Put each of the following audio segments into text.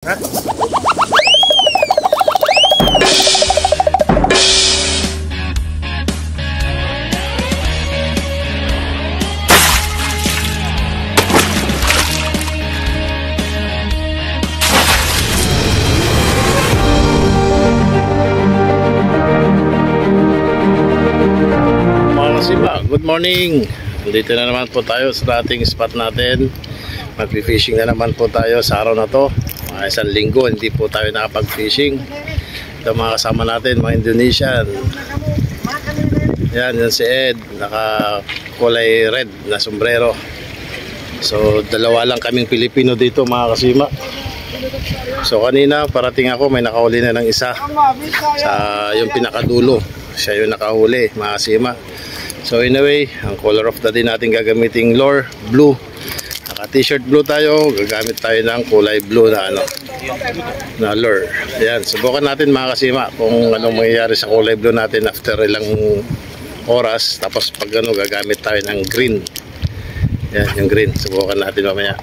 Ha? Good morning! Dito na naman po tayo sa ating spot natin. Mag-fishing na naman po tayo sa araw na to. Isang linggo hindi po tayo nakapag-fishing. Ito mga kasama natin, mga Indonesian. Yan si Ed, naka kulay red na sombrero. So dalawa lang kaming Pilipino dito mga kasima. So kanina parating ako, may nakahuli na ng isa sa yung pinakadulo. Siya yung nakahuli mga kasima. So anyway, ang color of the day natin gagamiting lure, blue. Naka t-shirt blue tayo, gagamit tayo ng kulay blue na na lure. Ayan, subukan natin mga kasima kung anong mangyayari sa kulay blue natin after ilang oras. Tapos pag gagamit tayo ng green. Ayan, yung green, subukan natin mamaya.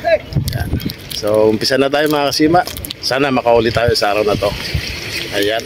Ayan. So umpisa na tayo mga kasima. Sana makahuli tayo sa araw na to. Ayan.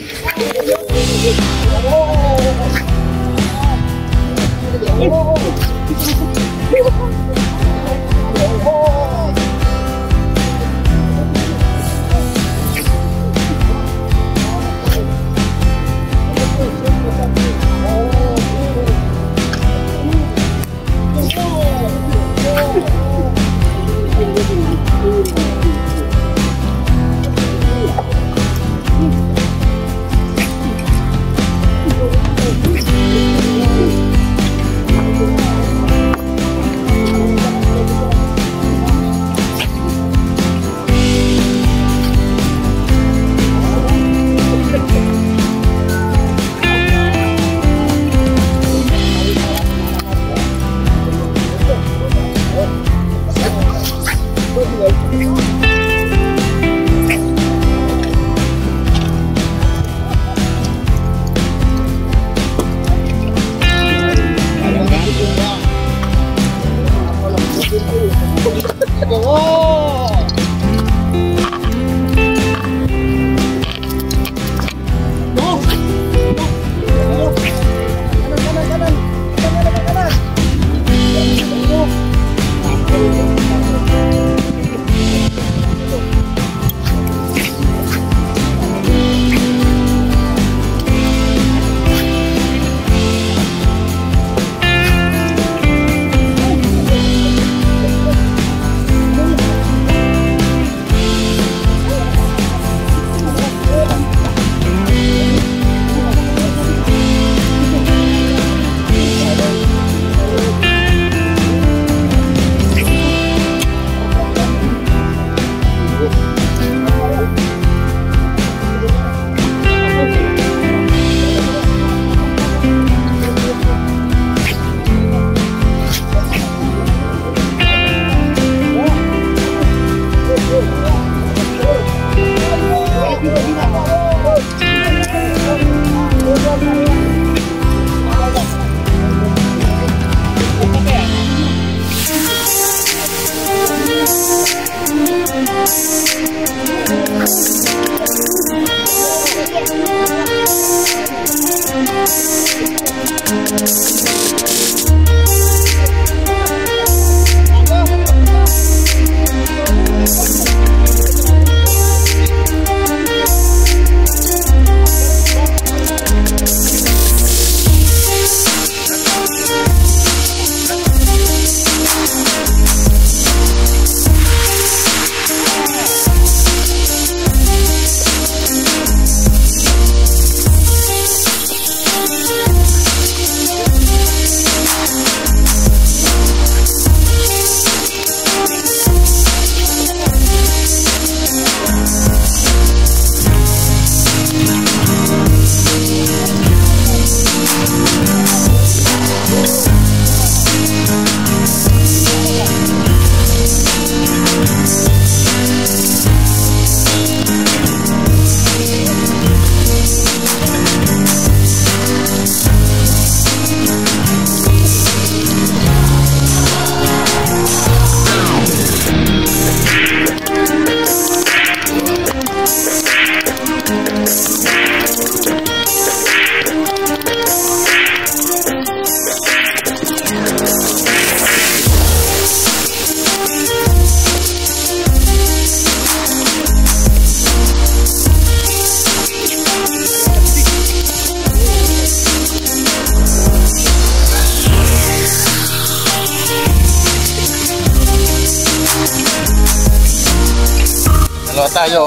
Dalawa tayo.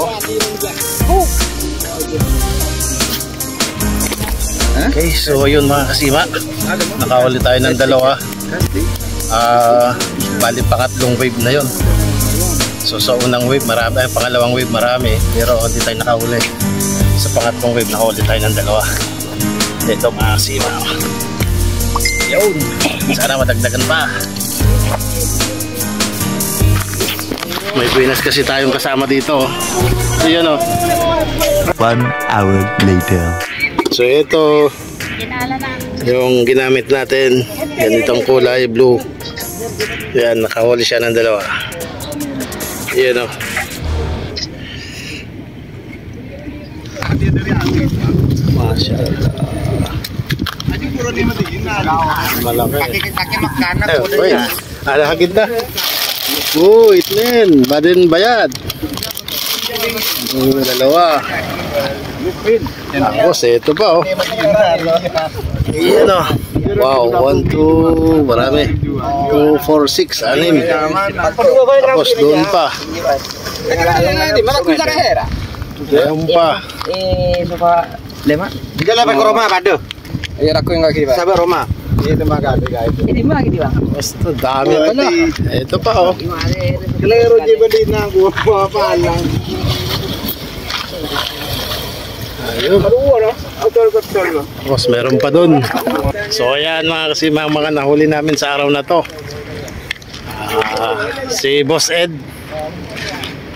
Okay, so yun mga kasima. Nakahuli tayo ng dalawa. Bali pangatlong wave na yun. So sa unang wave marami, pangalawang wave marami, pero hindi tayo nakahuli. Sa pangatlong wave nakahuli tayo ng dalawa. Ito mga kasima. Yun, sana madagdagan pa. May buenas kasi tayong kasama dito. Ayan o. 1 hour later. So ito yung ginamit natin. Ganitong kulay blue. Yan, nakahuli siya ng dalawa. Ayan o. Masyaallah. Malaki. Uy, ada hagid na. Uy, itnen. Badin bayad. Dalawa. Tapos, ito pa oh. Ayan oh. Wow, 1, 2, marami. 2, 4, 6, 6. Tapos, doon pa. Doon pa. Dala pa ko Roma pado. Ayo aku yang kaki, Pak. Sabar Roma. Itu mah kali guys. Ini mah gitu, Bang. Basta dami pala. Ito pa oh. Klaro di badina gua apa lang. Ayun. Ano? Auto-control. Tapos meron pa dun. So ayan mga kasima, mga nahuli namin sa araw na to. Si Boss Ed.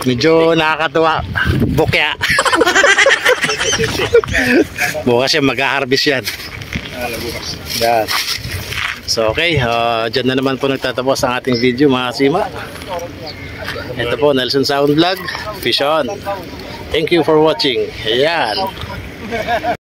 Medyo nakakatuwa. Bukya. Bukas siya mag-harvest yan. Yan. So okay, dyan na naman po nagtatapos ang ating video mga kasima. Ito po, Nelson Sound Vlog. Fish on. Thank you for watching. Ayan.